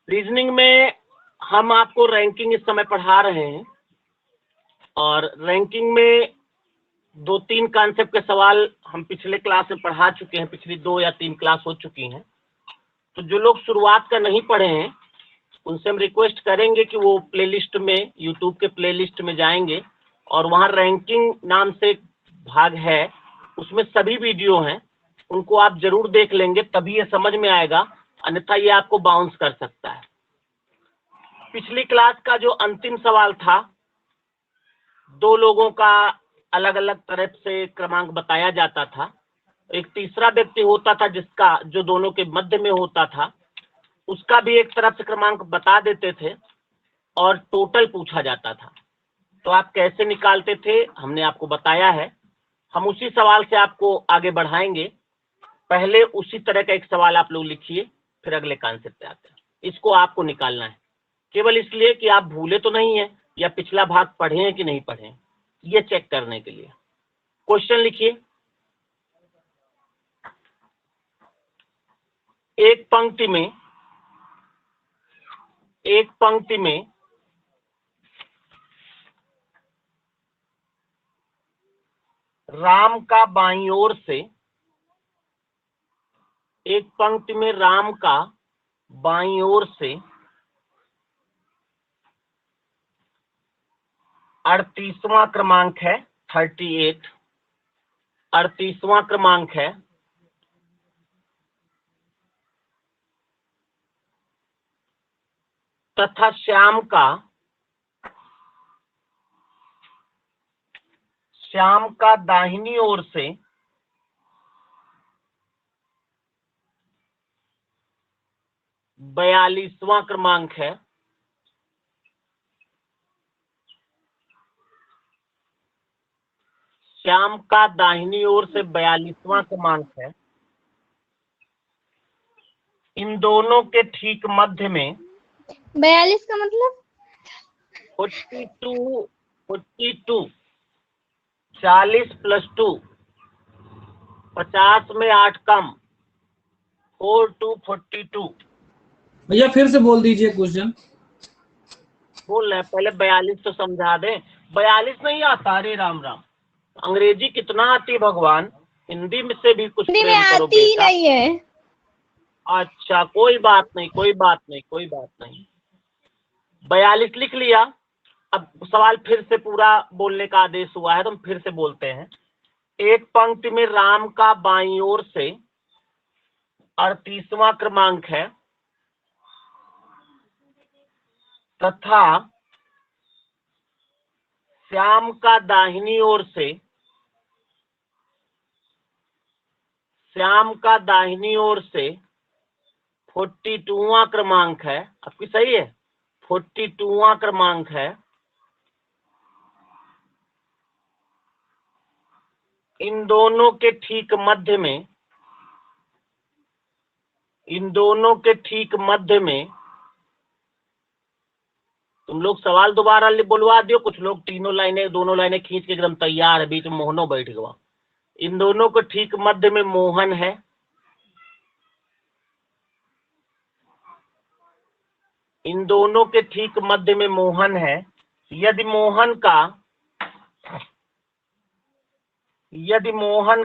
Reasoning में हम आपको रैंकिंग इस समय पढ़ा रहे हैं और रैंकिंग में 2-3 कॉन्सेप्ट के सवाल हम पिछले क्लास में पढ़ा चुके हैं, पिछली 2 या 3 क्लास हो चुकी हैं। तो जो लोग शुरुआत का नहीं पढ़े हैं उनसे हम रिक्वेस्ट करेंगे कि वो प्लेलिस्ट में, यूट्यूब के प्लेलिस्ट में जाएंगे और वहाँ रैंकिंग नाम से भाग है, उसमें सभी वीडियो हैं, उनको आप जरूर देख लेंगे, तभी ये समझ में आएगा, अन्यथा ये आपको बाउंस कर सकता है। पिछली क्लास का जो अंतिम सवाल था, 2 लोगों का अलग अलग तरह से क्रमांक बताया जाता था, एक तीसरा व्यक्ति होता था जिसका, जो दोनों के मध्य में होता था, उसका भी एक तरफ से क्रमांक बता देते थे और टोटल पूछा जाता था। तो आप कैसे निकालते थे हमने आपको बताया है, हम उसी सवाल से आपको आगे बढ़ाएंगे। पहले उसी तरह का एक सवाल आप लोग लिखिए, फिर अगले कॉन्सेप्ट पे आते हैं। इसको आपको निकालना है, केवल इसलिए कि आप भूले तो नहीं है या पिछला भाग पढ़े हैं कि नहीं पढ़े हैं, ये चेक करने के लिए। क्वेश्चन लिखिए। एक पंक्ति में राम का बाईं ओर से, एक पंक्ति में राम का बाईं ओर से 38वां क्रमांक है, 38, 38वां क्रमांक है। तथा श्याम का दाहिनी ओर से 42वां क्रमांक है। श्याम का दाहिनी ओर से 42वां क्रमांक है। इन दोनों के ठीक मध्य में 42 का मतलब 42 40 + 2, 50 में 8 कम, 42 42। भैया फिर से बोल दीजिए क्वेश्चन। बोल रहे हैं, पहले 42 तो समझा दें। 42 नहीं आता, अरे राम राम, अंग्रेजी कितना आती है भगवान, हिंदी में से भी कुछ हिंदी में प्रेम करो आती ही बेटा। नहीं है। अच्छा, कोई बात नहीं, कोई बात नहीं, कोई बात नहीं। 42 लिख लिया। अब सवाल फिर से पूरा बोलने का आदेश हुआ है तो हम फिर से बोलते हैं। एक पंक्ति में राम का बाईं ओर से 38वां क्रमांक है तथा श्याम का दाहिनी ओर से 42वां क्रमांक है। आपकी सही है, 42वां क्रमांक है। इन दोनों के ठीक मध्य में तुम लोग सवाल दोबारा बोलवा दियो, कुछ लोग तीनों लाइनें, दोनों लाइनें खींच के एकदम तैयार है, बीच में मोहनो बैठ गया। इन दोनों के ठीक मध्य में मोहन है। इन दोनों के ठीक मध्य में मोहन है। यदि मोहन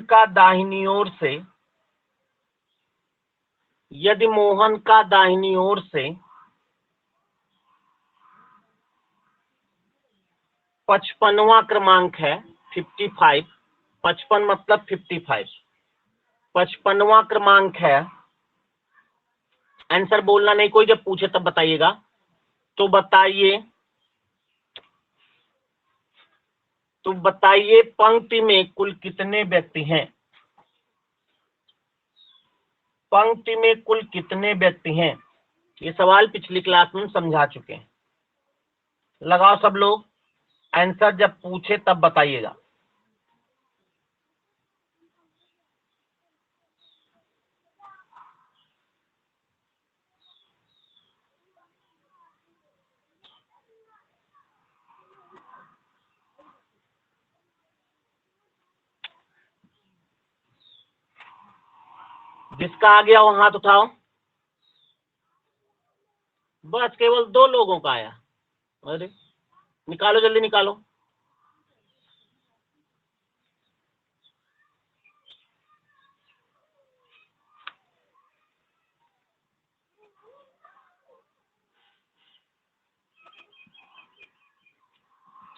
का दाहिनी ओर से 55वां क्रमांक है, 55, 55 मतलब 55, 55वां क्रमांक है। आंसर बोलना नहीं कोई, जब पूछे तब बताइएगा। तो बताइए पंक्ति में कुल कितने व्यक्ति हैं? पंक्ति में कुल कितने व्यक्ति हैं? ये सवाल पिछली क्लास में समझा चुके हैं। लगाओ सब लोग, आंसर जब पूछे तब बताइएगा। जिसका आ गया वो हाथ उठाओ। बस केवल 2 लोगों का आया। अरे निकालो, जल्दी निकालो।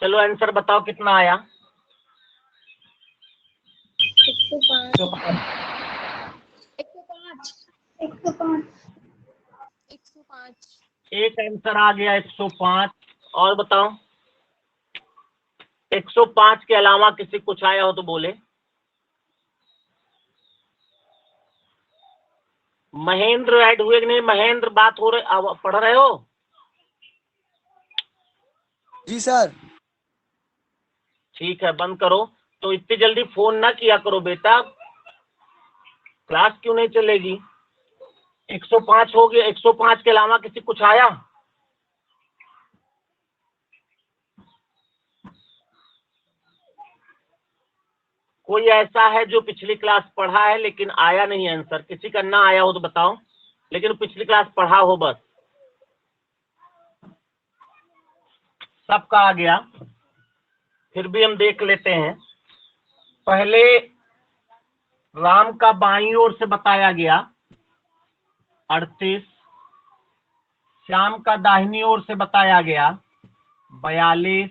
चलो आंसर बताओ कितना आया। 105 एक आंसर आ गया 105। और बताओ 105 के अलावा किसी कुछ आया हो तो बोले। महेंद्र ऐड हुए कि नहीं? महेंद्र बात हो रहे, पढ़ रहे हो? जी सर। ठीक है, बंद करो। तो इतनी जल्दी फोन ना किया करो बेटा, क्लास क्यों नहीं चलेगी। 105 हो गया। 105 के अलावा किसी कुछ आया? कोई ऐसा है जो पिछली क्लास पढ़ा है लेकिन आया नहीं आंसर? किसी का ना आया हो तो बताओ, लेकिन पिछली क्लास पढ़ा हो बस। सबका आ गया, फिर भी हम देख लेते हैं। पहले राम का बाईं ओर से बताया गया 38, श्याम का दाहिनी ओर से बताया गया 42,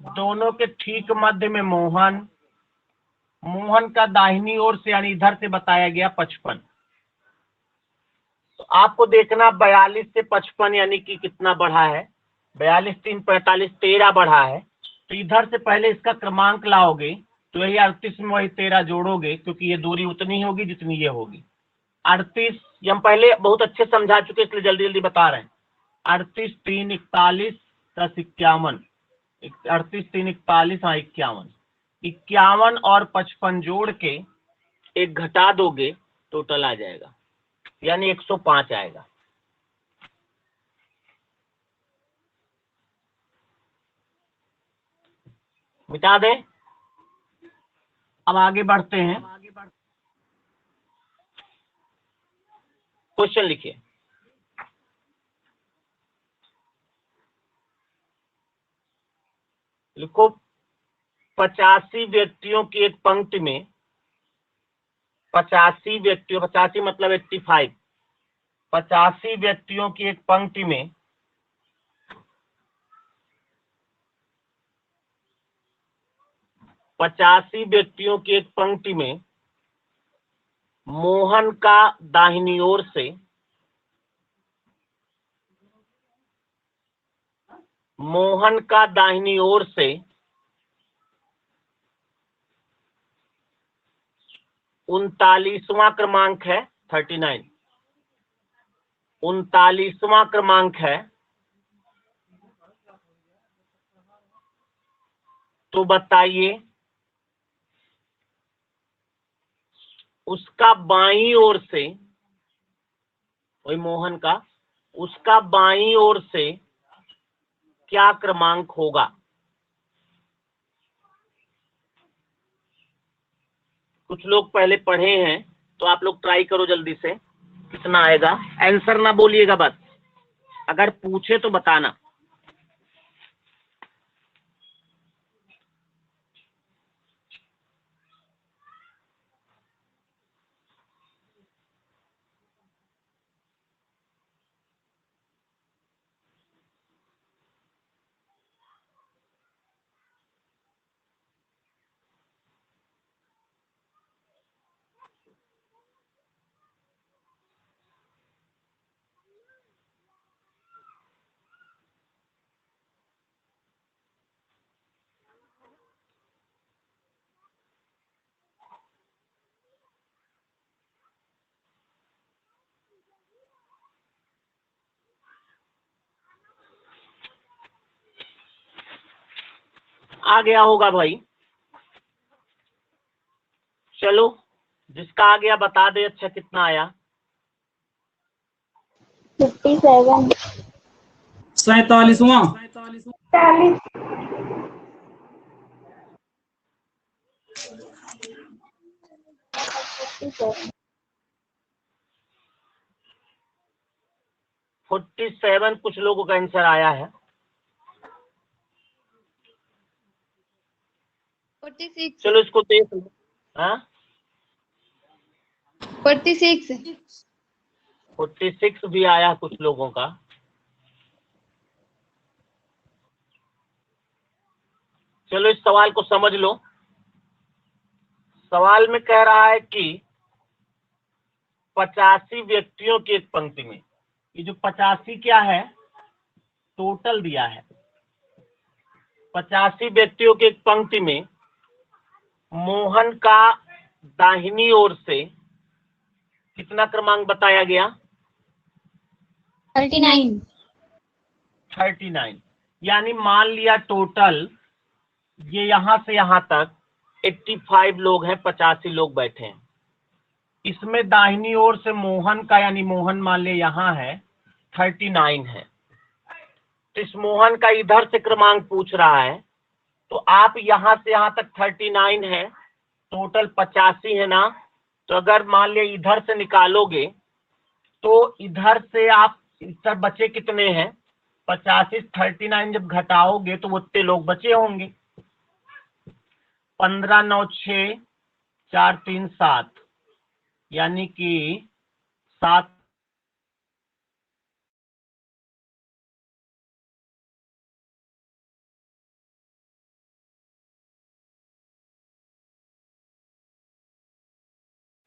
दोनों के ठीक मध्य में मोहन, मोहन का दाहिनी ओर से यानी इधर से बताया गया 55। तो आपको देखना 42 से 55 यानी कि कितना बढ़ा है। 42 3 45 13 बढ़ा है। तो इधर से पहले इसका क्रमांक लाओगे तो यही 38 में वही 13 जोड़ोगे, क्योंकि ये दूरी उतनी होगी जितनी ये होगी। 38 ये हम पहले बहुत अच्छे समझा चुके, इसलिए जल्दी जल्दी बता रहे हैं। 38 3 41 10 51, 38 3 41, हाँ 51। 51 और 55 जोड़ के एक घटा दोगे टोटल आ जाएगा, यानी 105 आएगा। मिटा दे। अब आगे बढ़ते हैं। क्वेश्चन लिखिए। लिखो 85 व्यक्तियों की एक पंक्ति में, 85 व्यक्तियों, 85 मतलब 85, 85 व्यक्तियों की एक पंक्ति में 85 व्यक्तियों की एक पंक्ति में मोहन का दाहिनी ओर से, मोहन का दाहिनी ओर से 39वां क्रमांक है 39, 39वां क्रमांक है। तो बताइए उसका बाईं ओर से, वही मोहन का, उसका बाईं ओर से क्या क्रमांक होगा। कुछ लोग पहले पढ़े हैं तो आप लोग ट्राई करो जल्दी से, कितना आएगा। आंसर ना बोलिएगा बस, अगर पूछे तो बताना। आ गया होगा भाई। चलो जिसका आ गया बता दे। अच्छा कितना आया? 57 47वां। 40 57 47 कुछ लोगों का आंसर आया है। 46 चलो इसको देख लो। हाँ 46 46 भी आया कुछ लोगों का। चलो इस सवाल को समझ लो। सवाल में कह रहा है कि 85 व्यक्तियों की एक पंक्ति में, ये जो 85 क्या है, टोटल दिया है। 85 व्यक्तियों की एक पंक्ति में मोहन का दाहिनी ओर से कितना क्रमांक बताया गया? 39 39। यानी मान लिया टोटल ये यहां से यहां तक 85 लोग हैं, 85 लोग बैठे हैं। इसमें दाहिनी ओर से मोहन का, यानी मोहन मान लिया यहां है, 39 है। तो इस मोहन का इधर से क्रमांक पूछ रहा है, तो आप यहां से यहां तक 39 है, टोटल 85 है ना। तो अगर मान लिया इधर से निकालोगे तो इधर से आप इधर बचे कितने हैं? 85 39 जब घटाओगे तो उतने लोग बचे होंगे। 15 9 6 4 3 7, यानी कि 7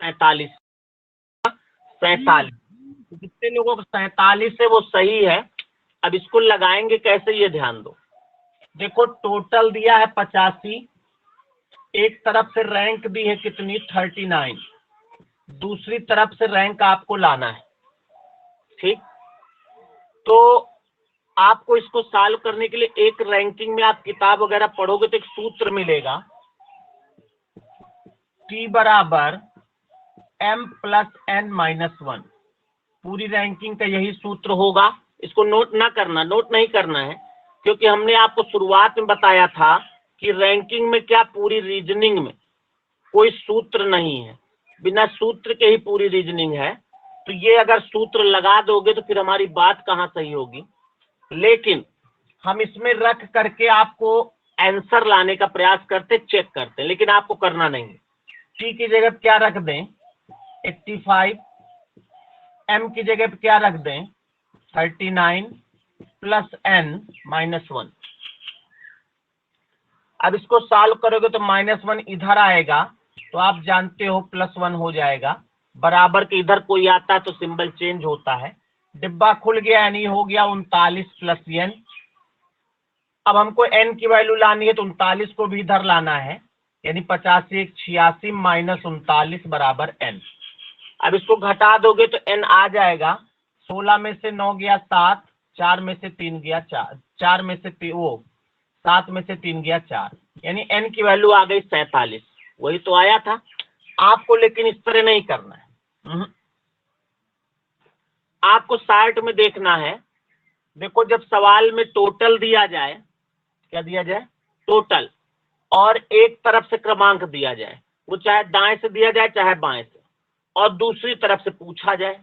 47 जितने लोगों को 47 है वो सही है। अब इसको लगाएंगे कैसे, ये ध्यान दो। देखो टोटल दिया है 85, एक तरफ से रैंक दी है कितनी? 39, दूसरी तरफ से रैंक आपको लाना है। ठीक, तो आपको इसको सॉल्व करने के लिए एक रैंकिंग में आप किताब वगैरह पढ़ोगे तो एक सूत्र मिलेगा, T बराबर M प्लस N माइनस 1। पूरी रैंकिंग का यही सूत्र होगा। इसको नोट ना करना, नोट नहीं करना है, क्योंकि हमने आपको शुरुआत में बताया था कि रैंकिंग में क्या, पूरी रीजनिंग में कोई सूत्र नहीं है, बिना सूत्र के ही पूरी रीजनिंग है। तो ये अगर सूत्र लगा दोगे तो फिर हमारी बात कहाँ सही होगी। लेकिन हम इसमें रख करके आपको आंसर लाने का प्रयास करते, चेक करते, लेकिन आपको करना नहीं है। टी की जगह क्या रख दें? 85। एम की जगह पे क्या रख दें? 39 प्लस n माइनस 1। अब इसको सॉल्व करोगे तो -1 इधर आएगा, तो आप जानते हो +1 हो जाएगा। बराबर के इधर कोई आता है तो सिंबल चेंज होता है। डिब्बा खुल गया, यानी हो गया 39 प्लस n। अब हमको n की वैल्यू लानी है तो 39 को भी इधर लाना है, यानी 85 86 माइनस 39 बराबर n। अब इसको घटा दोगे तो n आ जाएगा। 16 में से 9 गया 7, 4 में से 3 गया 4, 4 में से 7 में से 3 गया 4, यानी n की वैल्यू आ गई 47। वही तो आया था आपको, लेकिन इस तरह नहीं करना है। आपको चार्ट में देखना है। देखो जब सवाल में टोटल दिया जाए, क्या दिया जाए? टोटल, और एक तरफ से क्रमांक दिया जाए, वो चाहे दाएं से दिया जाए चाहे बाएं से, और दूसरी तरफ से पूछा जाए।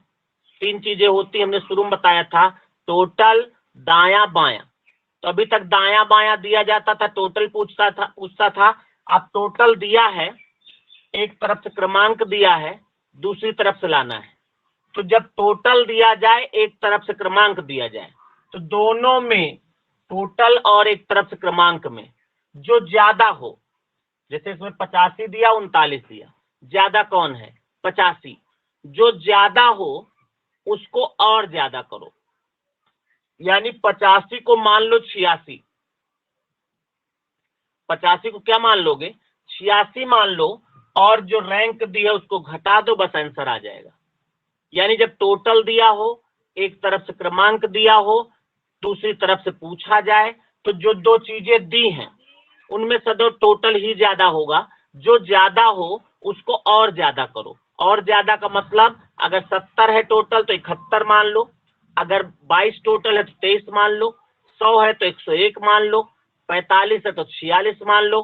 3 चीजें होती, हमने शुरू में बताया था, टोटल, दाया, बाया। तो अभी तक दाया बाया दिया जाता था, टोटल पूछता था। अब टोटल दिया है, एक तरफ से क्रमांक दिया है, दूसरी तरफ से लाना है। तो जब टोटल दिया जाए, एक तरफ से क्रमांक दिया जाए, तो दोनों में, टोटल और एक तरफ से क्रमांक में जो ज्यादा हो, जैसे इसमें 85 दिया 39 दिया, ज्यादा कौन है? 85। जो ज्यादा हो उसको और ज्यादा करो, यानी 85 को मान लो 86, 85 को क्या मान लोगे? 86 मान लो, और जो रैंक दी है उसको घटा दो, बस आंसर आ जाएगा। यानी जब टोटल दिया हो, एक तरफ से क्रमांक दिया हो, दूसरी तरफ से पूछा जाए, तो जो 2 चीजें दी हैं उनमें सदैव टोटल ही ज्यादा होगा। जो ज्यादा हो उसको और ज्यादा करो। और ज्यादा का मतलब, अगर 70 है टोटल तो 71 मान लो, अगर 22 टोटल है तो 23 मान लो, 100 है तो 101 मान लो, 45 है तो 46 मान लो।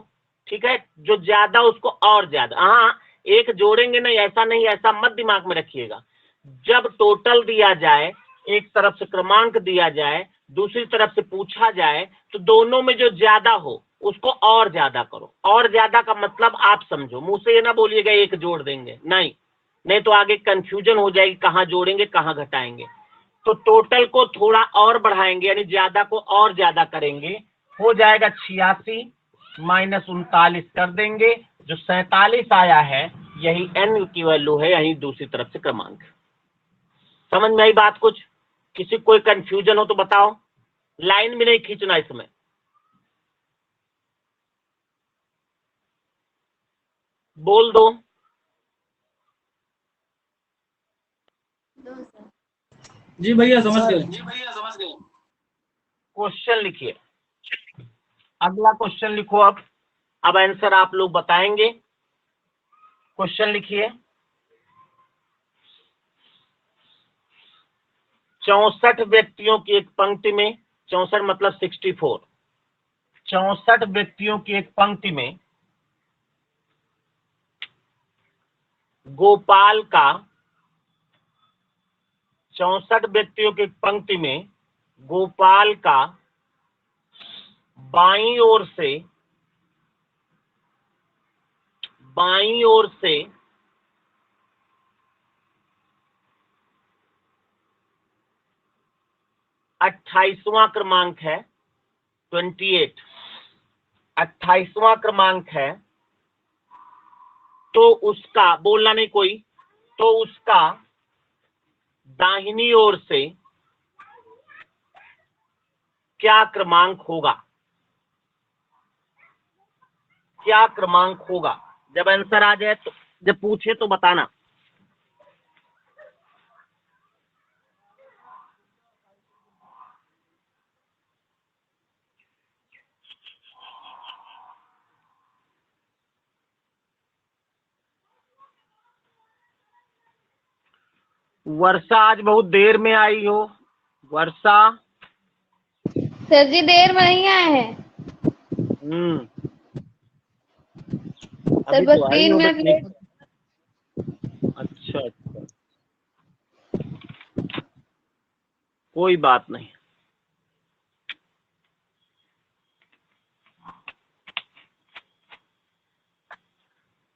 ठीक है, जो ज्यादा उसको और ज्यादा। हाँ, एक जोड़ेंगे नहीं, ऐसा नहीं, ऐसा मत दिमाग में रखिएगा। जब टोटल दिया जाए एक तरफ से क्रमांक दिया जाए, दूसरी तरफ से पूछा जाए, तो दोनों में जो ज्यादा हो उसको और ज्यादा करो। और ज्यादा का मतलब आप समझो, मुंह से ये ना बोलिएगा एक जोड़ देंगे, नहीं तो आगे कंफ्यूजन हो जाएगी, कहाँ जोड़ेंगे कहाँ घटाएंगे। तो टोटल को थोड़ा और बढ़ाएंगे, यानी ज्यादा को और ज्यादा करेंगे, हो जाएगा 86 माइनस 39 कर देंगे, जो 47 आया है यही n की वैल्यू है, यही दूसरी तरफ से क्रमांक। समझ में आई बात? कुछ किसी कोई कंफ्यूजन हो तो बताओ, लाइन भी नहीं खींचना इसमें। बोल दो। जी भैया समझ गए। क्वेश्चन लिखिए, अगला क्वेश्चन लिखो। अब आंसर आप लोग बताएंगे। क्वेश्चन लिखिए। 64 व्यक्तियों की एक पंक्ति में, 64 मतलब 64, 64 व्यक्तियों की एक पंक्ति में गोपाल का 64 व्यक्तियों की एक पंक्ति में गोपाल का बाईं ओर से 28वां क्रमांक है, 28, 28वां क्रमांक है, तो उसका, बोलना नहीं कोई, तो उसका दाहिनी ओर से क्या क्रमांक होगा? क्या क्रमांक होगा? जब आंसर आ जाए तो, जब पूछे तो बताना। वर्षा आज बहुत देर में आई हो। वर्षा। सर जी देर में नहीं आए हैं सर, अभी बस तो आई 3 हो मिनट लेट। अच्छा, कोई बात नहीं।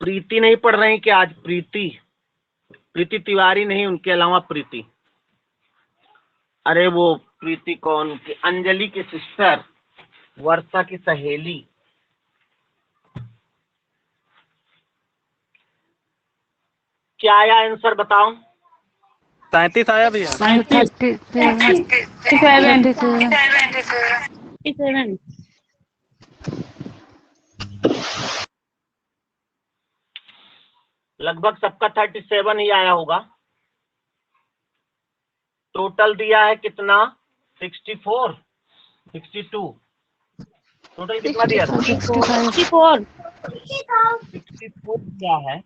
प्रीति नहीं पढ़ रही क्या आज? प्रीति तिवारी नहीं, उनके अलावा प्रीति। अरे वो प्रीति कौन की? अंजलि की सिस्टर, वर्षा की सहेली। क्या आया आंसर बताओ? 37 आया भैया। 37 लगभग सबका 37 ही आया होगा। टोटल दिया है कितना? 64, 62। टोटल कितना दिया था? 64 64 दिया है।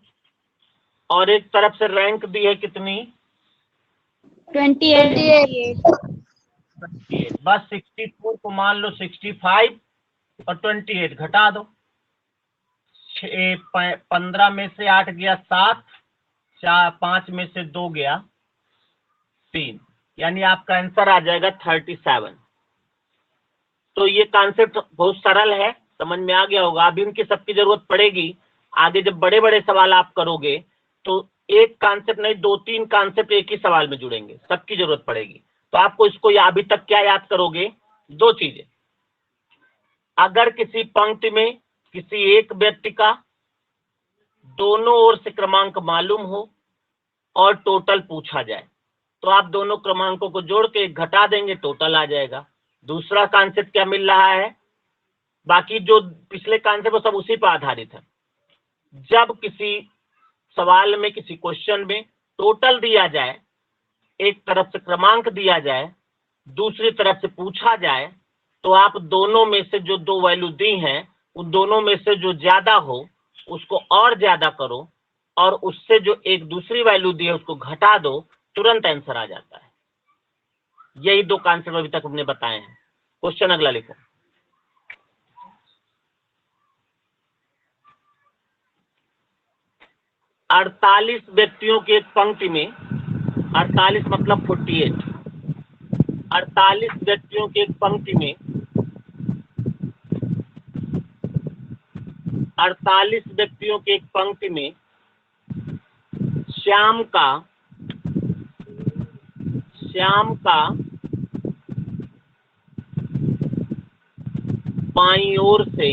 और एक तरफ से रैंक दी है कितनी? 28 बस 64 को मान लो 65 और 28 घटा दो। 15 में से 8 गया 7, 5 में से 2 गया 3, यानी आपका आंसर आ जाएगा 37। तो ये कॉन्सेप्ट बहुत सरल है, समझ में आ गया होगा। अभी इनकी सबकी जरूरत पड़ेगी आगे, जब बड़े बड़े सवाल आप करोगे तो एक कॉन्सेप्ट नहीं, 2-3 कॉन्सेप्ट एक ही सवाल में जुड़ेंगे, सबकी जरूरत पड़ेगी। तो आपको इसको अभी तक क्या याद करोगे? 2 चीजें। अगर किसी पंक्ति में किसी एक व्यक्ति का दोनों ओर से क्रमांक मालूम हो और टोटल पूछा जाए, तो आप दोनों क्रमांकों को जोड़ के घटा देंगे, टोटल आ जाएगा। दूसरा कॉन्सेप्ट क्या मिल रहा है? बाकी जो पिछले कॉन्सेप्ट वो सब उसी पर आधारित है। जब किसी सवाल में, किसी क्वेश्चन में टोटल दिया जाए, एक तरफ से क्रमांक दिया जाए, दूसरी तरफ से पूछा जाए, तो आप दोनों में से जो 2 वैल्यू दी हैं, उन दोनों में से जो ज्यादा हो उसको और ज्यादा करो, और उससे जो एक दूसरी वैल्यू दी है उसको घटा दो, तुरंत आंसर आ जाता है। यही 2 कॉन्सेप्ट अभी तक हमने बताए हैं। क्वेश्चन अगला लिखो। अड़तालीस व्यक्तियों की एक पंक्ति में, 48 मतलब 48, 48 व्यक्तियों की एक पंक्ति में 48 व्यक्तियों की एक पंक्ति में श्याम का बाईं ओर से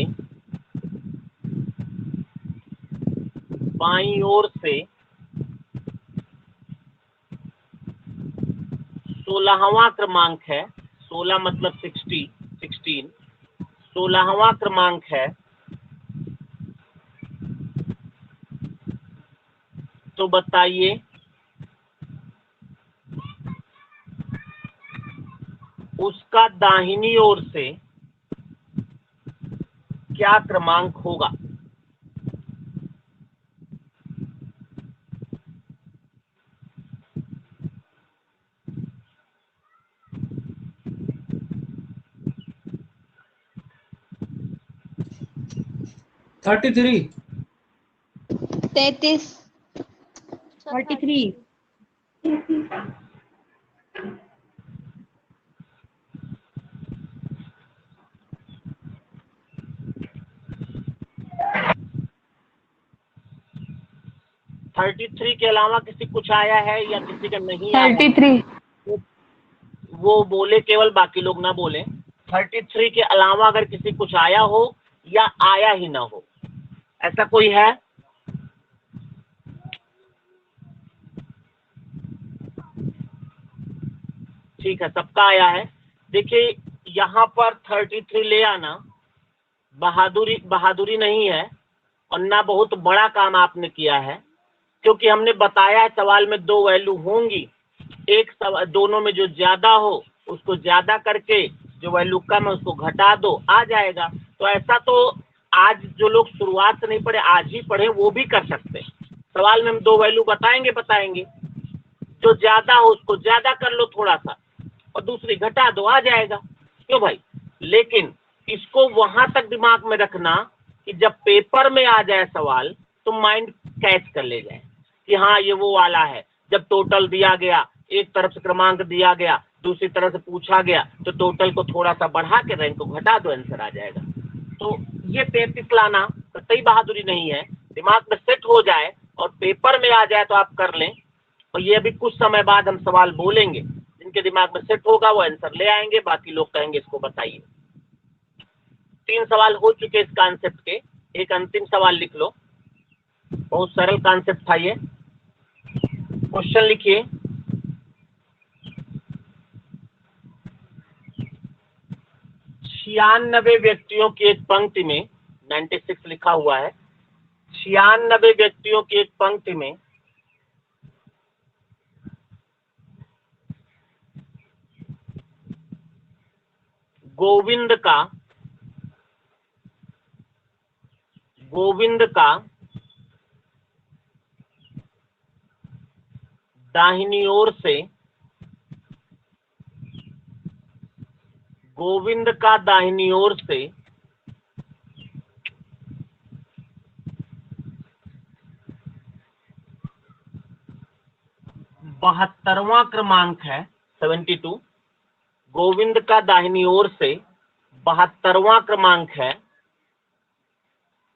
16वां क्रमांक है। 16 मतलब 16 16वां क्रमांक है। तो बताइए उसका दाहिनी ओर से क्या क्रमांक होगा? थर्टी थ्री 33 33 33 के अलावा किसी कुछ आया है या किसी का नहीं आया है? 33 वो बोले केवल, बाकी लोग ना बोले। 33 के अलावा अगर किसी कुछ आया हो या आया ही ना हो, ऐसा कोई है? ठीक है, सबका आया है। देखिए यहाँ पर 33 ले आना बहादुरी नहीं है, और ना बहुत बड़ा काम आपने किया है, क्योंकि हमने बताया है सवाल में 2 वैल्यू होंगी। एक सवाल दोनों में जो ज्यादा हो उसको ज्यादा करके, जो वैल्यू कम है उसको घटा दो, आ जाएगा। तो ऐसा तो आज जो लोग शुरुआत से नहीं पढ़े, आज ही पढ़े, वो भी कर सकते हैं। सवाल में हम 2 वैल्यू बताएंगे, जो ज्यादा हो उसको ज्यादा कर लो थोड़ा सा, और दूसरी घटा दो, आ जाएगा। क्यों भाई? लेकिन इसको वहां तक दिमाग में रखना कि जब पेपर में आ जाए सवाल तो माइंड कैच कर ले जाए कि हाँ ये वो वाला है। जब टोटल दिया गया, एक तरफ से क्रमांक दिया गया, दूसरी तरफ से पूछा गया, तो टोटल को थोड़ा सा बढ़ा के रैंक को घटा दो, आंसर आ जाएगा। तो ये 33 लाना सही बहादुरी नहीं है। दिमाग में सेट हो जाए और पेपर में आ जाए तो आप कर लें। और ये अभी कुछ समय बाद हम सवाल बोलेंगे, जिनके दिमाग में सेट होगा वो आंसर ले आएंगे, बाकी लोग कहेंगे इसको बताइए। 3 सवाल हो चुके इस कॉन्सेप्ट के, एक अंतिम सवाल लिख लो। बहुत सरल कॉन्सेप्ट था ये। क्वेश्चन लिखिए, 96 व्यक्तियों की एक पंक्ति में, 96 लिखा हुआ है, 96 व्यक्तियों की एक पंक्ति में गोविंद का दाहिनी ओर से 72वां क्रमांक है, 72। गोविंद का दाहिनी ओर से 72वां क्रमांक है।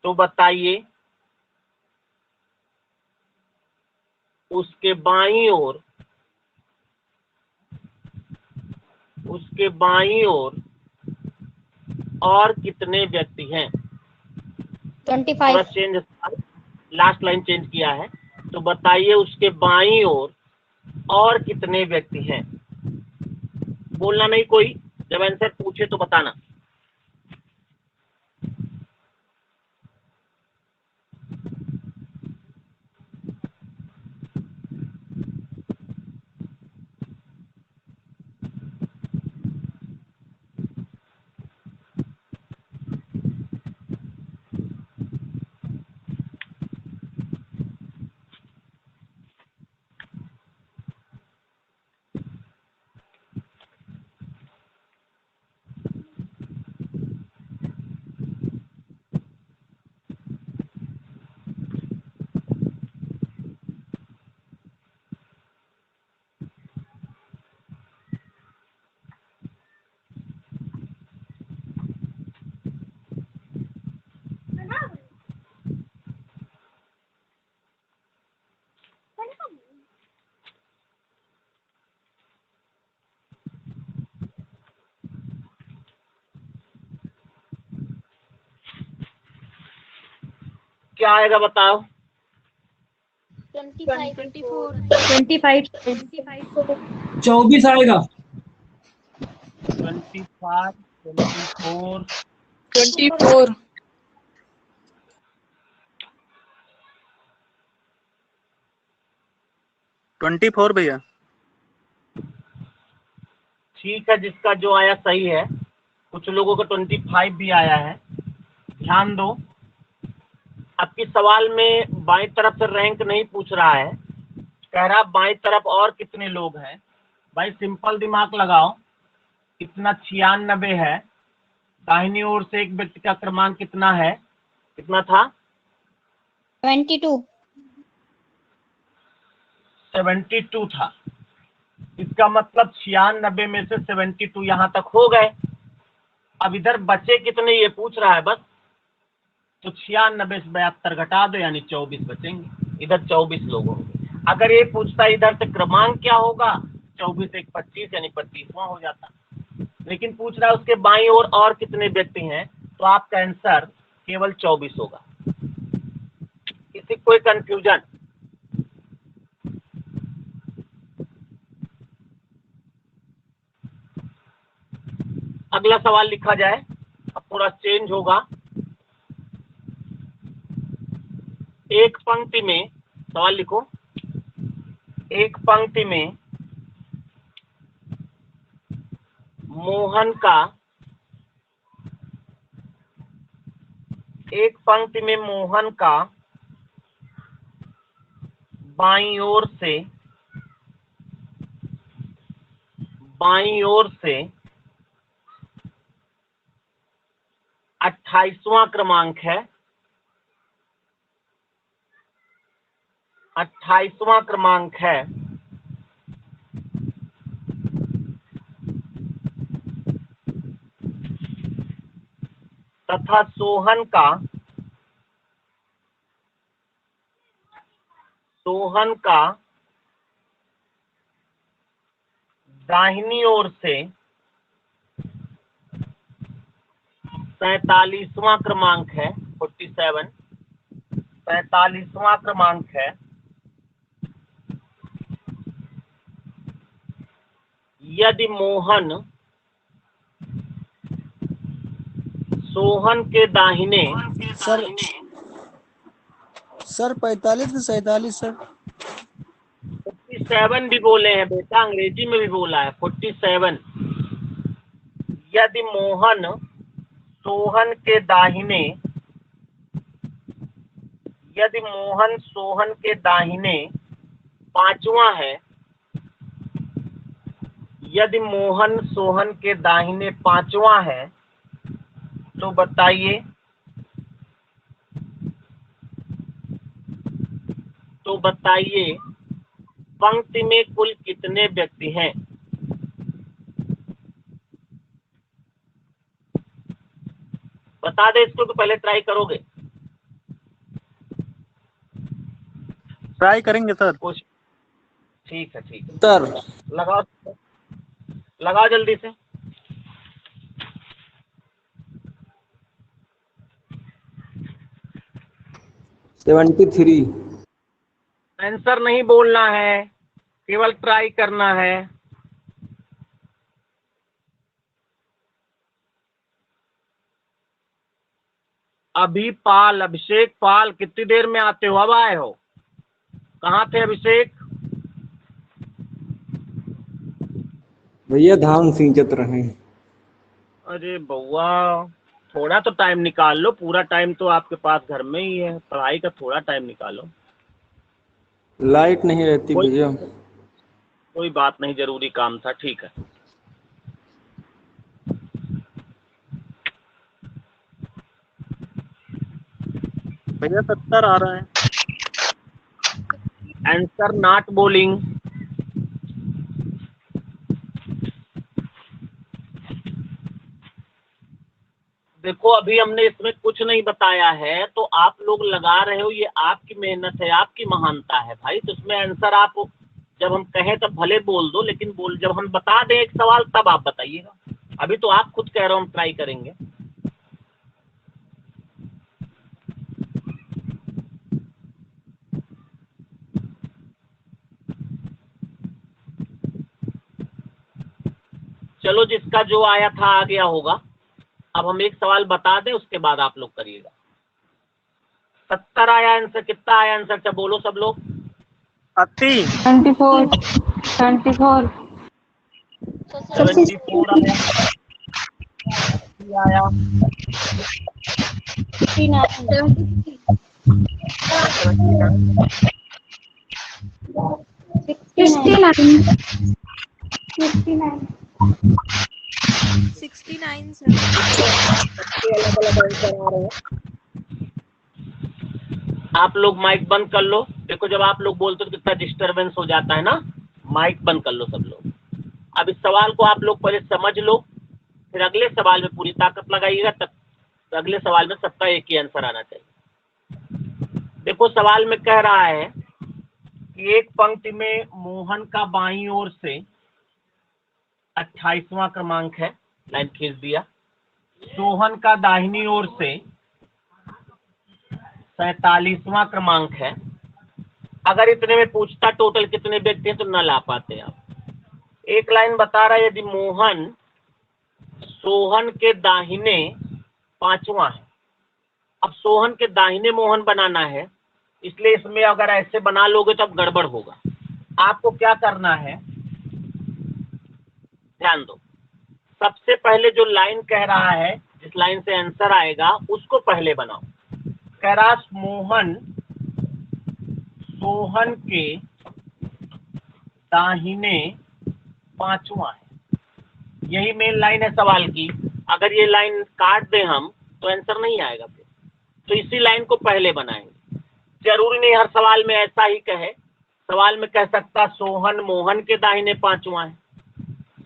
तो बताइए उसके बाईं ओर और कितने व्यक्ति हैं? थोड़ा 25 चेंज, लास्ट लाइन चेंज किया है। तो बताइए उसके बाईं ओर और कितने व्यक्ति हैं? बोलना नहीं कोई, जब आंसर पूछे तो बताना। क्या आएगा बताओ? 25 24 आएगा। 25, 24, 24 24 भैया। ठीक है, जिसका जो आया सही है। कुछ लोगों का 25 भी आया है। ध्यान दो, आपकी सवाल में बाईं तरफ से रैंक नहीं पूछ रहा है, कह रहा बाईं तरफ और कितने लोग हैं। भाई सिंपल दिमाग लगाओ, कितना 96 है, दाहिनी ओर से एक व्यक्ति का क्रमांक कितना है, कितना था? 22 72 था। इसका मतलब 96 में से 72 यहाँ तक हो गए। अब इधर बचे कितने ये पूछ रहा है बस, तो 96 से 72 घटा दो, यानी 24 बचेंगे। इधर 24 लोग होंगे। अगर ये पूछता इधर से क्रमांक क्या होगा, 24 एक 25, यानी 25वां हो जाता। लेकिन पूछ रहा है उसके बाईं ओर और कितने व्यक्ति हैं, तो आपका आंसर केवल 24 होगा। किसी कोई कंफ्यूजन? अगला सवाल लिखा जाए, अब थोड़ा चेंज होगा। एक पंक्ति में सवाल लिखो। एक पंक्ति में मोहन का, एक पंक्ति में मोहन का बाईं ओर से 28वां क्रमांक है। 28वां क्रमांक है। तथा सोहन का दाहिनी ओर से 47वां क्रमांक है। 47, 47वां क्रमांक है। यदि मोहन सोहन के दाहिने, सर 45 से 47 सर। 47 भी बोले हैं बेटा, अंग्रेजी में भी बोला है 47। यदि मोहन सोहन के दाहिने, यदि मोहन सोहन के दाहिने 5वां है, यदि मोहन सोहन के दाहिने 5वां है, तो बताइए, पंक्ति में कुल कितने व्यक्ति हैं? बता दे इसको, तो पहले ट्राई करोगे? ट्राई करेंगे सर। कुछ ठीक है, ठीक है, सर लगाओ जल्दी से। $73। आंसर नहीं बोलना है, केवल ट्राई करना है। अभिषेक पाल, कितनी देर में आते हो? अब आए हो? कहाँ थे अभिषेक? भैया धान सींचत रहे। अरे बउआ, थोड़ा तो टाइम निकाल लो। पूरा टाइम तो आपके पास घर में ही है, पढ़ाई का थोड़ा टाइम निकालो। लाइट नहीं रहती कोई भैया। कोई बात नहीं, जरूरी काम था। ठीक है, भैया 70 आ रहा है। Answer not bowling. देखो अभी हमने इसमें कुछ नहीं बताया है, तो आप लोग लगा रहे हो, ये आपकी मेहनत है, आपकी महानता है भाई। तो इसमें आंसर आप जब हम कहें तब भले बोल दो, लेकिन जब हम बता दें एक सवाल तब आप बताइएगा। अभी तो आप खुद कह रहे हो हम ट्राई करेंगे। चलो जिसका जो आया था आ गया होगा। अब हम एक सवाल बता दें, उसके बाद आप लोग करिएगा। 70 आया आंसर, कितना आया आंसर? अच्छा बोलो सब लोग। 80। 24 24 74 आया, 80 आया, 69 सर। अलग अलग आंसर आ रहे हैं। आप लोग माइक बंद कर लो। देखो जब आप लोग बोलते हो तो कितना डिस्टरबेंस हो जाता है ना। माइक बंद कर लो सब लोग। अब इस सवाल को आप लोग पहले समझ लो, फिर अगले सवाल में पूरी ताकत लगाइएगा, तब तो अगले सवाल में सबका एक ही आंसर आना चाहिए। देखो सवाल में कह रहा है कि एक पंक्ति में मोहन का बाईं ओर से 28वां क्रमांक है, लाइन खींच दिया। सोहन का दाहिनी ओर से 47वां क्रमांक है। अगर इतने में पूछता टोटल कितने व्यक्ति हैं तो न ला पाते आप। एक लाइन बता रहा है यदि मोहन सोहन के दाहिने 5वां है। अब सोहन के दाहिने मोहन बनाना है, इसलिए इसमें अगर ऐसे बना लोगे तो अब गड़बड़ होगा। आपको क्या करना है, ध्यान दो। सबसे पहले जो लाइन कह रहा है, जिस लाइन से आंसर आएगा उसको पहले बनाओ। कह रहा मोहन सोहन के दाहिने 5वां है। यही मेन लाइन है सवाल की। अगर ये लाइन काट दें हम तो आंसर नहीं आएगा फिर, तो इसी लाइन को पहले बनाएंगे। जरूरी नहीं हर सवाल में ऐसा ही कहे। सवाल में कह सकता सोहन मोहन के दाहिने 5वां है,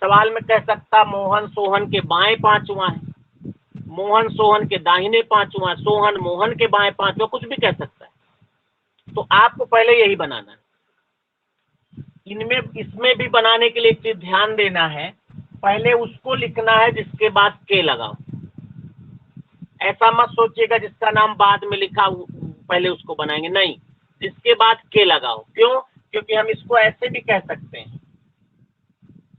सवाल में कह सकता मोहन सोहन के बाएं 5वां है, मोहन सोहन के दाहिने 5वां, सोहन मोहन के बाएं 5वां, कुछ भी कह सकता है। तो आपको पहले यही बनाना है। इनमें इसमें भी बनाने के लिए एक चीज ध्यान देना है, पहले उसको लिखना है जिसके बाद के लगाओ। ऐसा मत सोचिएगा जिसका नाम बाद में लिखा पहले उसको बनाएंगे, नहीं, जिसके बाद के लगाओ। क्यों? क्योंकि हम इसको ऐसे भी कह सकते हैं,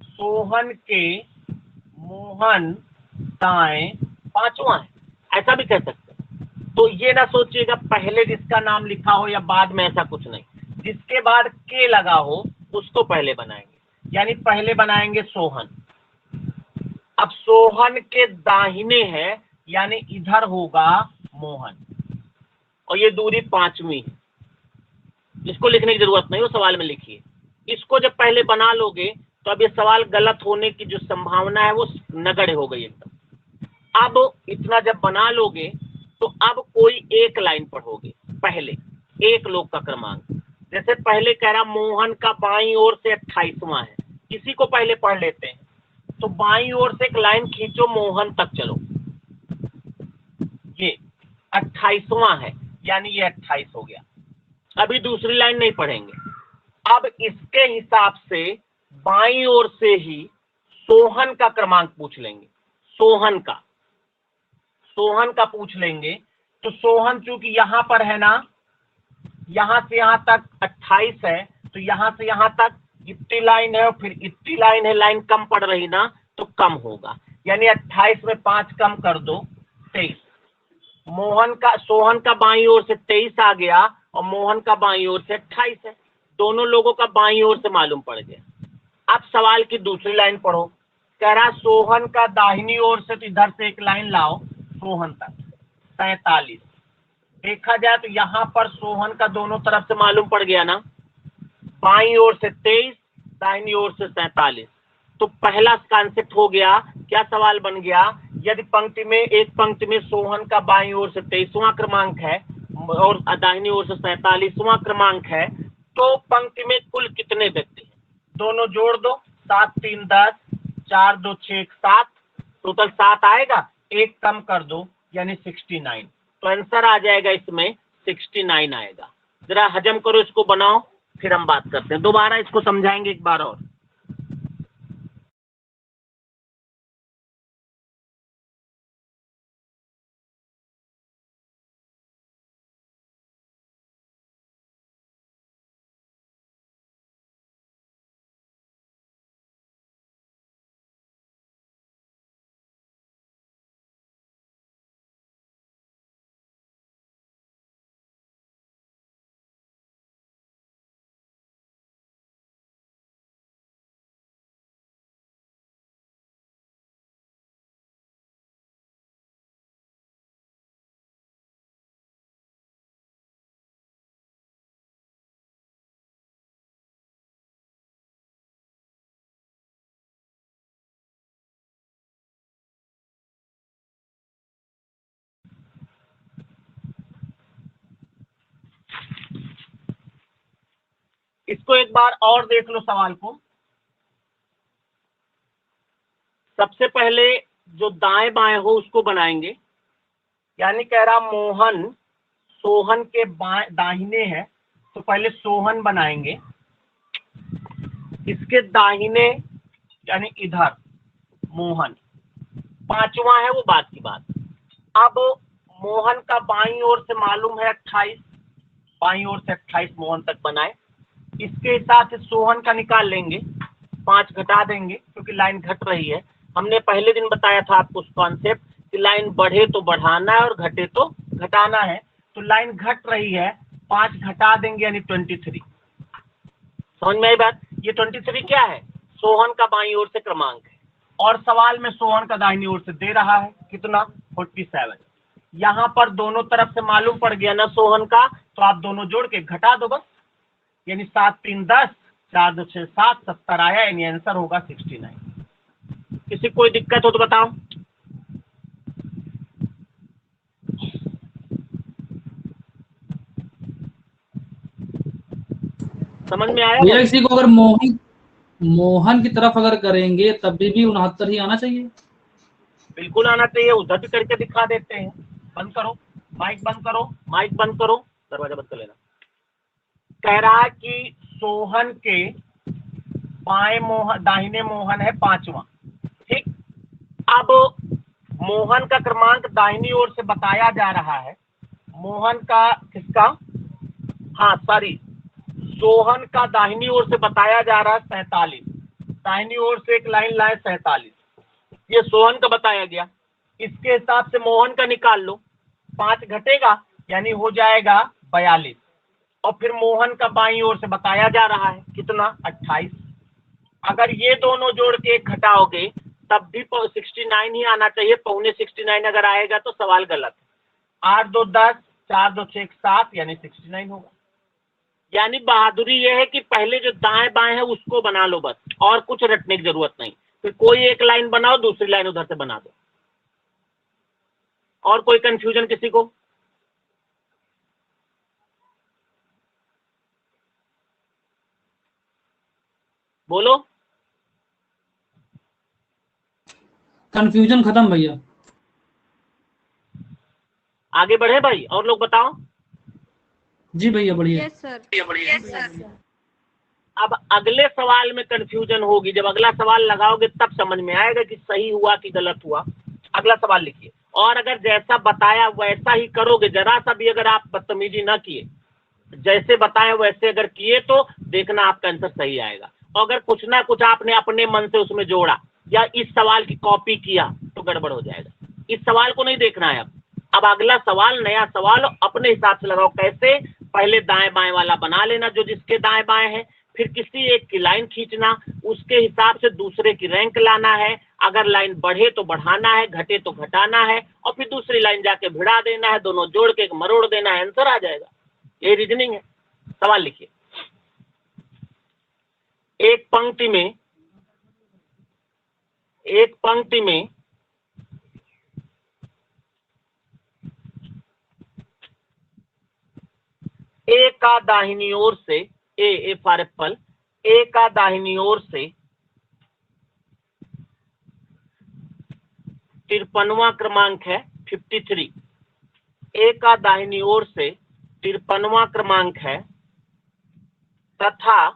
सोहन के मोहन दाएं 5वां है, ऐसा भी कह सकते हैं। तो ये ना सोचिएगा पहले जिसका नाम लिखा हो या बाद में, ऐसा कुछ नहीं। जिसके बाद के लगा हो उसको पहले बनाएंगे, यानी पहले बनाएंगे सोहन। अब सोहन के दाहिने है यानी इधर होगा मोहन, और ये दूरी 5वीं है। इसको लिखने की जरूरत नहीं, वो सवाल में लिखिए। इसको जब पहले बना लोगे तो अब ये सवाल गलत होने की जो संभावना है वो नगण्य हो गई एकदम। अब इतना जब बना लोगे तो अब कोई एक लाइन पढ़ोगे, पहले एक लोग का क्रमांक। जैसे पहले कह रहा मोहन का बाईं ओर से 28वां है, इसी को पहले पढ़ लेते हैं। तो बाईं ओर से एक लाइन खींचो, मोहन तक चलो, ये 28वां है यानी ये 28 हो गया। अभी दूसरी लाइन नहीं पढ़ेंगे। अब इसके हिसाब से बाईं ओर से ही सोहन का क्रमांक पूछ लेंगे, सोहन का पूछ लेंगे। तो सोहन चूंकि यहां पर है ना, यहां से यहां तक 28 है, तो यहां से यहां तक इतनी लाइन है और फिर इतनी लाइन है, लाइन कम पड़ रही ना तो कम होगा, यानी 28 में 5 कम कर दो 23। सोहन का बाईं ओर से 23 आ गया और मोहन का बाईं ओर से 28 है। दोनों लोगों का बाईं ओर से मालूम पड़ गया। अब सवाल की दूसरी लाइन पढ़ो। कह रहा सोहन का दाहिनी ओर से, तो इधर से एक लाइन लाओ सोहन तक 47। देखा जाए तो यहां पर सोहन का दोनों तरफ से मालूम पड़ गया ना, बाईं ओर से 23, दाहिनी ओर से 47। तो पहला कॉन्सेप्ट हो गया। क्या सवाल बन गया? यदि एक पंक्ति में सोहन का बाईं ओर से 23वां क्रमांक है और दाहिनी ओर से 47वां क्रमांक है, तो पंक्ति में कुल कितने व्यक्ति हैं? दोनों जोड़ दो, 7 3 10, 4 2 6 7, टोटल 7 आएगा। एक कम कर दो यानी 69। तो आंसर आ जाएगा इसमें 69 आएगा। जरा हजम करो, इसको बनाओ, फिर हम बात करते हैं। दोबारा इसको समझाएंगे एक बार और। इसको एक बार और देख लो सवाल को। सबसे पहले जो दाएं बाएं हो उसको बनाएंगे, यानी कह रहा मोहन सोहन के दाहिने है, तो पहले सोहन बनाएंगे, इसके दाहिने यानी इधर मोहन, पांचवा है वो बात की बात। अब मोहन का बाईं ओर से मालूम है 28, बाईं ओर से 28 मोहन तक बनाए, इसके हिसाब से सोहन का निकाल लेंगे, 5 घटा देंगे क्योंकि लाइन घट रही है। हमने पहले दिन बताया था आपको उस कॉन्सेप्ट कि लाइन बढ़े तो बढ़ाना है और घटे तो घटाना है। तो लाइन घट रही है, 5 घटा देंगे यानी 23। समझ में आई बात? ये 23 क्या है? सोहन का बाईं ओर से क्रमांक है, और सवाल में सोहन का दाहिनी ओर से दे रहा है कितना? 47। यहाँ पर दोनों तरफ से मालूम पड़ गया ना सोहन का, तो आप दोनों जोड़ के घटा दो बस, यानी 7 3 10, 4 2 6 7, 70 आया, यानी आंसर होगा 69। किसी कोई दिक्कत हो तो बताओ। समझ में आया? भैया किसी को अगर मोहन की तरफ अगर करेंगे तब भी 69 ही आना चाहिए। बिल्कुल आना चाहिए, उधर भी करके दिखा देते हैं। बंद करो माइक, बंद करो माइक, बंद करो, दरवाजा बंद कर लेना। कह रहा है कि सोहन के बाएं मोहन, दाहिने मोहन है 5वां, ठीक। अब मोहन का क्रमांक दाहिनी ओर से बताया जा रहा है, मोहन का किसका, हाँ सॉरी, सोहन का दाहिनी ओर से बताया जा रहा है 47, दाहिनी ओर से एक लाइन लाए 47, ये सोहन का बताया गया, इसके हिसाब से मोहन का निकाल लो, 5 घटेगा यानी हो जाएगा 42, और फिर मोहन का बाईं ओर से बताया जा रहा है कितना? 28। अगर ये दोनों जोड़ के एक घटाओगे तब भी 69 ही आना चाहिए, पौने 69 अगर आएगा तो सवाल गलत है। 8 2 10, 4 2 6 7, यानी 69 होगा। यानी बहादुरी ये है कि पहले जो दाएं बाएं है उसको बना लो बस, और कुछ रटने की जरूरत नहीं। फिर कोई एक लाइन बनाओ, दूसरी लाइन उधर से बना दो। और कोई कंफ्यूजन किसी को? बोलो। कंफ्यूजन खत्म भैया। आगे बढ़े भाई, और लोग बताओ। जी भैया बढ़िया। Yes sir. अब अगले सवाल में कंफ्यूजन होगी, जब अगला सवाल लगाओगे तब समझ में आएगा कि सही हुआ कि गलत हुआ। अगला सवाल लिखिए, और अगर जैसा बताया वैसा ही करोगे, जरा सा भी अगर आप बदतमीजी ना किए, जैसे बताएं वैसे अगर किए तो देखना आपका आंसर सही आएगा। और अगर कुछ ना कुछ आपने अपने मन से उसमें जोड़ा या इस सवाल की कॉपी किया तो गड़बड़ हो जाएगा। इस सवाल को नहीं देखना है। अब अगला सवाल, नया सवाल, अपने हिसाब से लगाओ। कैसे? पहले दाएं बाएं वाला बना लेना जो जिसके दाएं बाएं है, फिर किसी एक की लाइन खींचना, उसके हिसाब से दूसरे की रैंक लाना है। अगर लाइन बढ़े तो बढ़ाना है, घटे तो घटाना है, और फिर दूसरी लाइन जाके भिड़ा देना है, दोनों जोड़ के मरोड़ देना है, आंसर आ जाएगा। ये रीजनिंग है। सवाल लिखिए। एक पंक्ति में ए का दाहिनी ओर से, ए फॉर एप्पल, ए का दाहिनी ओर से 53वां क्रमांक है 53, ए का दाहिनी ओर से 53वां क्रमांक है, तथा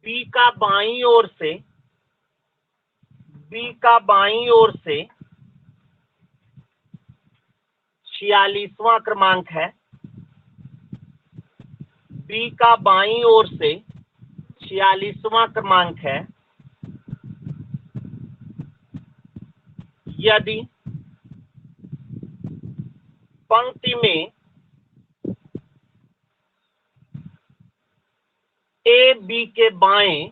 बी का बाईं ओर से, बी का बाईं ओर से 46वां क्रमांक है, बी का बाईं ओर से 46वां क्रमांक है, यदि पंक्ति में ए बी के बाएं,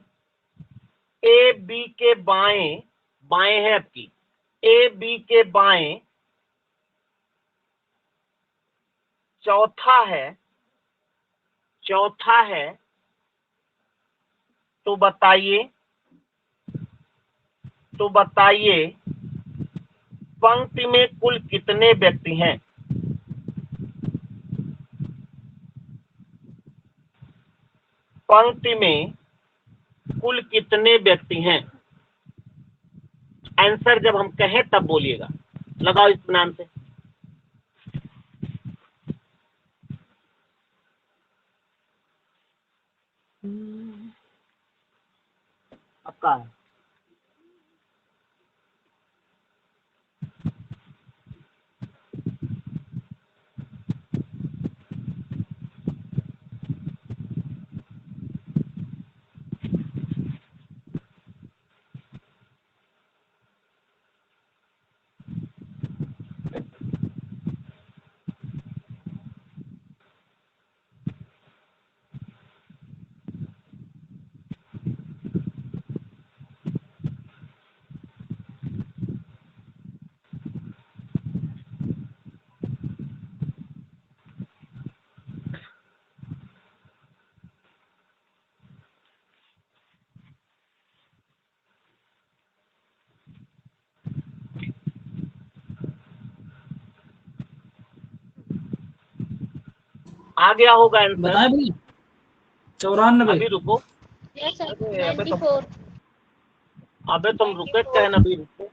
ए बी के बाएं, बाएं है आपकी, ए बी के बाएं चौथा है तो बताइए पंक्ति में कुल कितने व्यक्ति हैं? पंक्ति में कुल कितने व्यक्ति हैं? आंसर जब हम कहें तब बोलिएगा। लगाओ इत्मीनान से। आपका है। आ गया होगा आंसर। बताए भाई 94। अभी रुको। Yes, sir. अबे 94. तुम रुके कह ना, अभी रुको।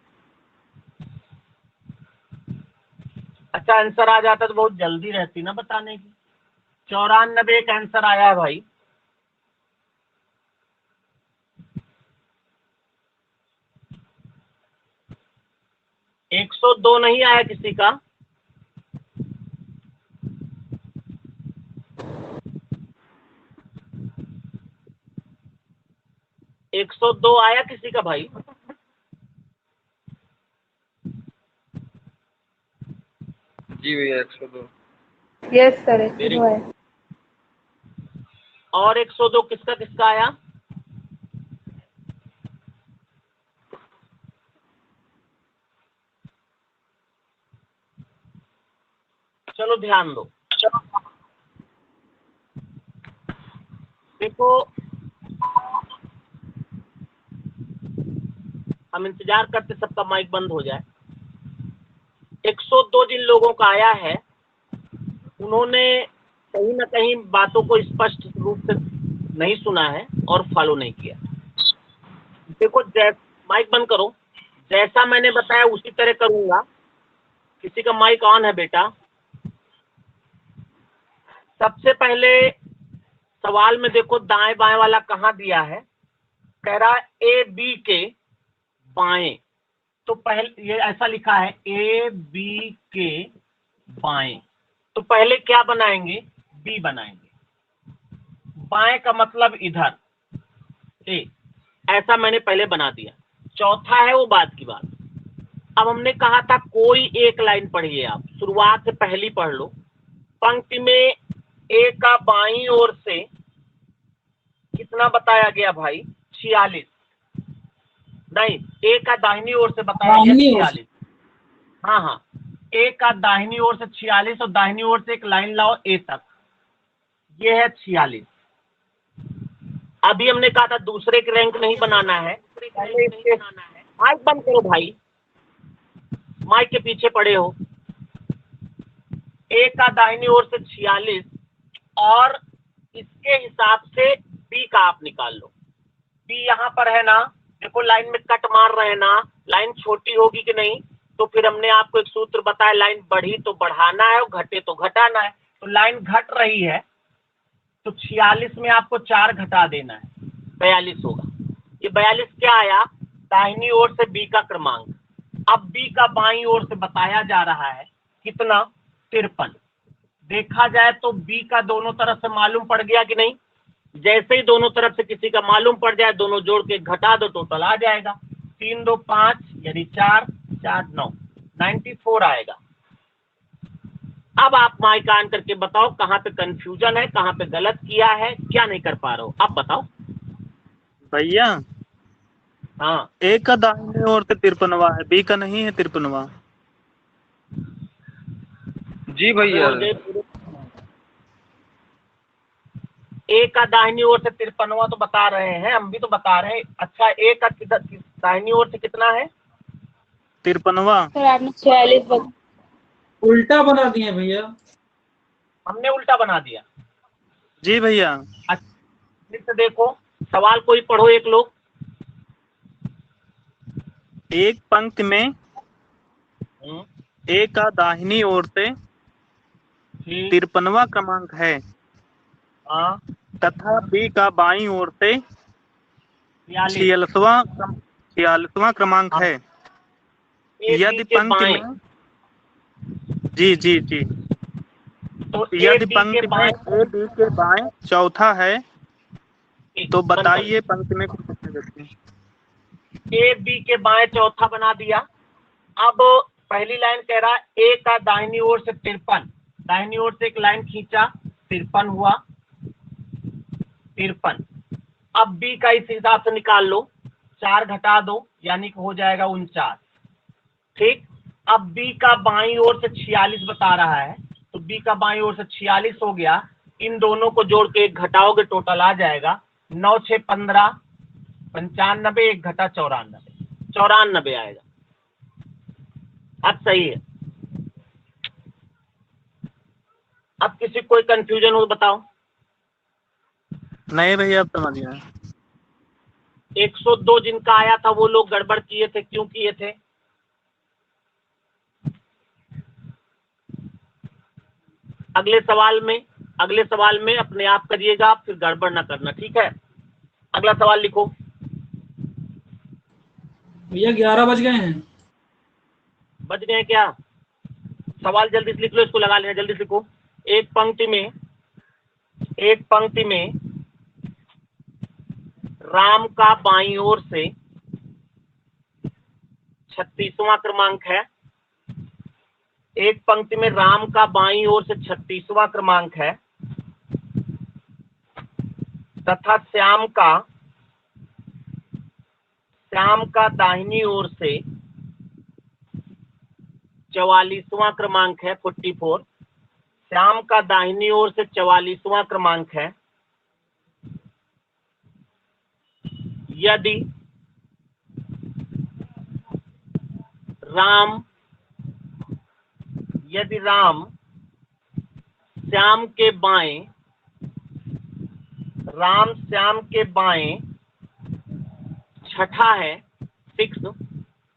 अच्छा आंसर आ जाता तो बहुत जल्दी रहती ना बताने की। 94 एक आंसर आया है भाई। एक 102 नहीं आया किसी का? एक 102 आया किसी का भाई? जी भैया 102। यस सर, Very है। और 102 किसका किसका आया? चलो ध्यान दो। देखो हम इंतजार करते सबका माइक बंद हो जाए। 102 जिन लोगों का आया है उन्होंने कहीं ना कहीं बातों को स्पष्ट रूप से नहीं सुना है और फॉलो नहीं किया। देखो माइक बंद करो। जैसा मैंने बताया उसी तरह करूंगा। किसी का माइक ऑन है बेटा? सबसे पहले सवाल में देखो दाएं बाएं वाला कहाँ दिया है। कह रहा है ए बी के बाएं। तो पहले ये ऐसा लिखा है ए बी के बाएं। तो पहले क्या बनाएंगे? बी बनाएंगे। बाएं का मतलब इधर ए, ऐसा मैंने पहले बना दिया। चौथा है वो बात की बात। अब हमने कहा था कोई एक लाइन पढ़िए आप, शुरुआत से पहली पढ़ लो। पंक्ति में ए का बाईं ओर से कितना बताया गया भाई? 46। नहीं, ए का दाहिनी ओर से बताया गया 46। हाँ, ए का दाहिनी ओर से 46 और दाहिनी ओर से एक लाइन लाओ ए तक, ये है 46। अभी हमने कहा था दूसरे के रैंक नहीं बनाना है, पहले इसके माइक बंद करो भाई, माइक के पीछे पड़े हो। ए का दाहिनी ओर से 46 और इसके हिसाब से बी का आप निकाल लो। बी यहाँ पर है ना, देखो लाइन में कट मार रहे हैं ना, लाइन छोटी होगी कि नहीं? तो फिर हमने आपको एक सूत्र बताया, लाइन बढ़ी तो बढ़ाना है और घटे तो घटाना है। तो लाइन घट रही है तो 46 में आपको 4 घटा देना है, 42 होगा। ये 42 क्या आया? दाहिनी ओर से बी का क्रमांक। अब बी का बाईं ओर से बताया जा रहा है कितना? 53। देखा जाए तो बी का दोनों तरफ से मालूम पड़ गया कि नहीं? जैसे ही दोनों तरफ से किसी का मालूम पड़ जाए दोनों जोड़ के घटा दो, टोटल आ जाएगा 3 2 5 यानी 4 4 9 94 आएगा। अब आप माइक ऑन करके बताओ कहाँ पे कंफ्यूजन है, कहाँ पे गलत किया है, क्या नहीं कर पा रहे हो आप बताओ भैया। हाँ, ए का दाहिने ओर से 53वां है, बी का नहीं है 53वां। जी भैया। ए का दाहिनी ओर से 53वां तो बता रहे हैं, हम भी तो बता रहे हैं। अच्छा, ए का दाहिनी ओर से कितना है? 53वां। सर आपने 46 बता। उल्टा बना दिए भैया। हमने उल्टा बना दिया। जी भैया। फिर से देखो, सवाल कोई पढ़ो एक लोग। एक पंक्ति में ए का दाहिनी ओर से ठीक। 53वां क्रमांक है हाँ, तथा बी का बाईं ओर से 46। 46वां क्रमांक हाँ। है। ए यदि बी के पंक्ति बाएं, में जी जी जी तो ए यदि बी के पंक्ति में बाएं, ए बी के बाएं चौथा है तो बंद कर। बताइए पंक्ति में कुल कितने व्यक्ति हैं? ए बी के बाएं चौथा बना दिया। अब पहली लाइन कह रहा है ए का दाहिनी ओर से 53, दाहिनी ओर से एक लाइन खींचा, 53 हुआ, 53। अब बी का इस हिसाब से निकाल लो, 4 घटा दो यानी कि हो जाएगा 49। ठीक। अब बी का बाईं ओर से 46 बता रहा है, तो बी का बाईं ओर से 46 हो गया। इन दोनों को जोड़ के एक घटाओगे टोटल आ जाएगा 9 6 15, 95, एक घटा 94 आएगा। अब सही है। अब किसी कोई कंफ्यूजन हो बताओ। नहीं भैया अब समझ गया। 102 जिनका आया था वो लोग गड़बड़ किए थे, क्यों किए थे? अगले सवाल में अपने आप करिएगा, फिर गड़बड़ ना करना, ठीक है? अगला सवाल लिखो। भैया 11 बज गए हैं। बच गए क्या? सवाल जल्दी से लिख लो, इसको लगा लेना, जल्दी से लिखो। एक पंक्ति में राम का बाईं ओर से 36वां क्रमांक है। एक पंक्ति में राम का बाईं ओर से 36वां क्रमांक है तथा श्याम का दाहिनी ओर से 44वां क्रमांक है, 44। श्याम का दाहिनी ओर से 44वां क्रमांक है। यदि राम श्याम के बाएं छठा है, 6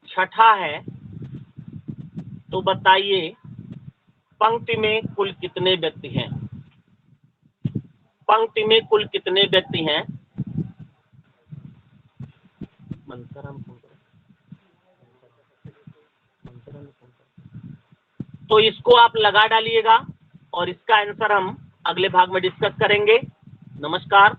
छठा है, तो बताइए पंक्ति में कुल कितने व्यक्ति हैं? पंक्ति में कुल कितने व्यक्ति हैं? तो इसको आप लगा डालिएगा और इसका आंसर हम अगले भाग में डिस्कस करेंगे। नमस्कार।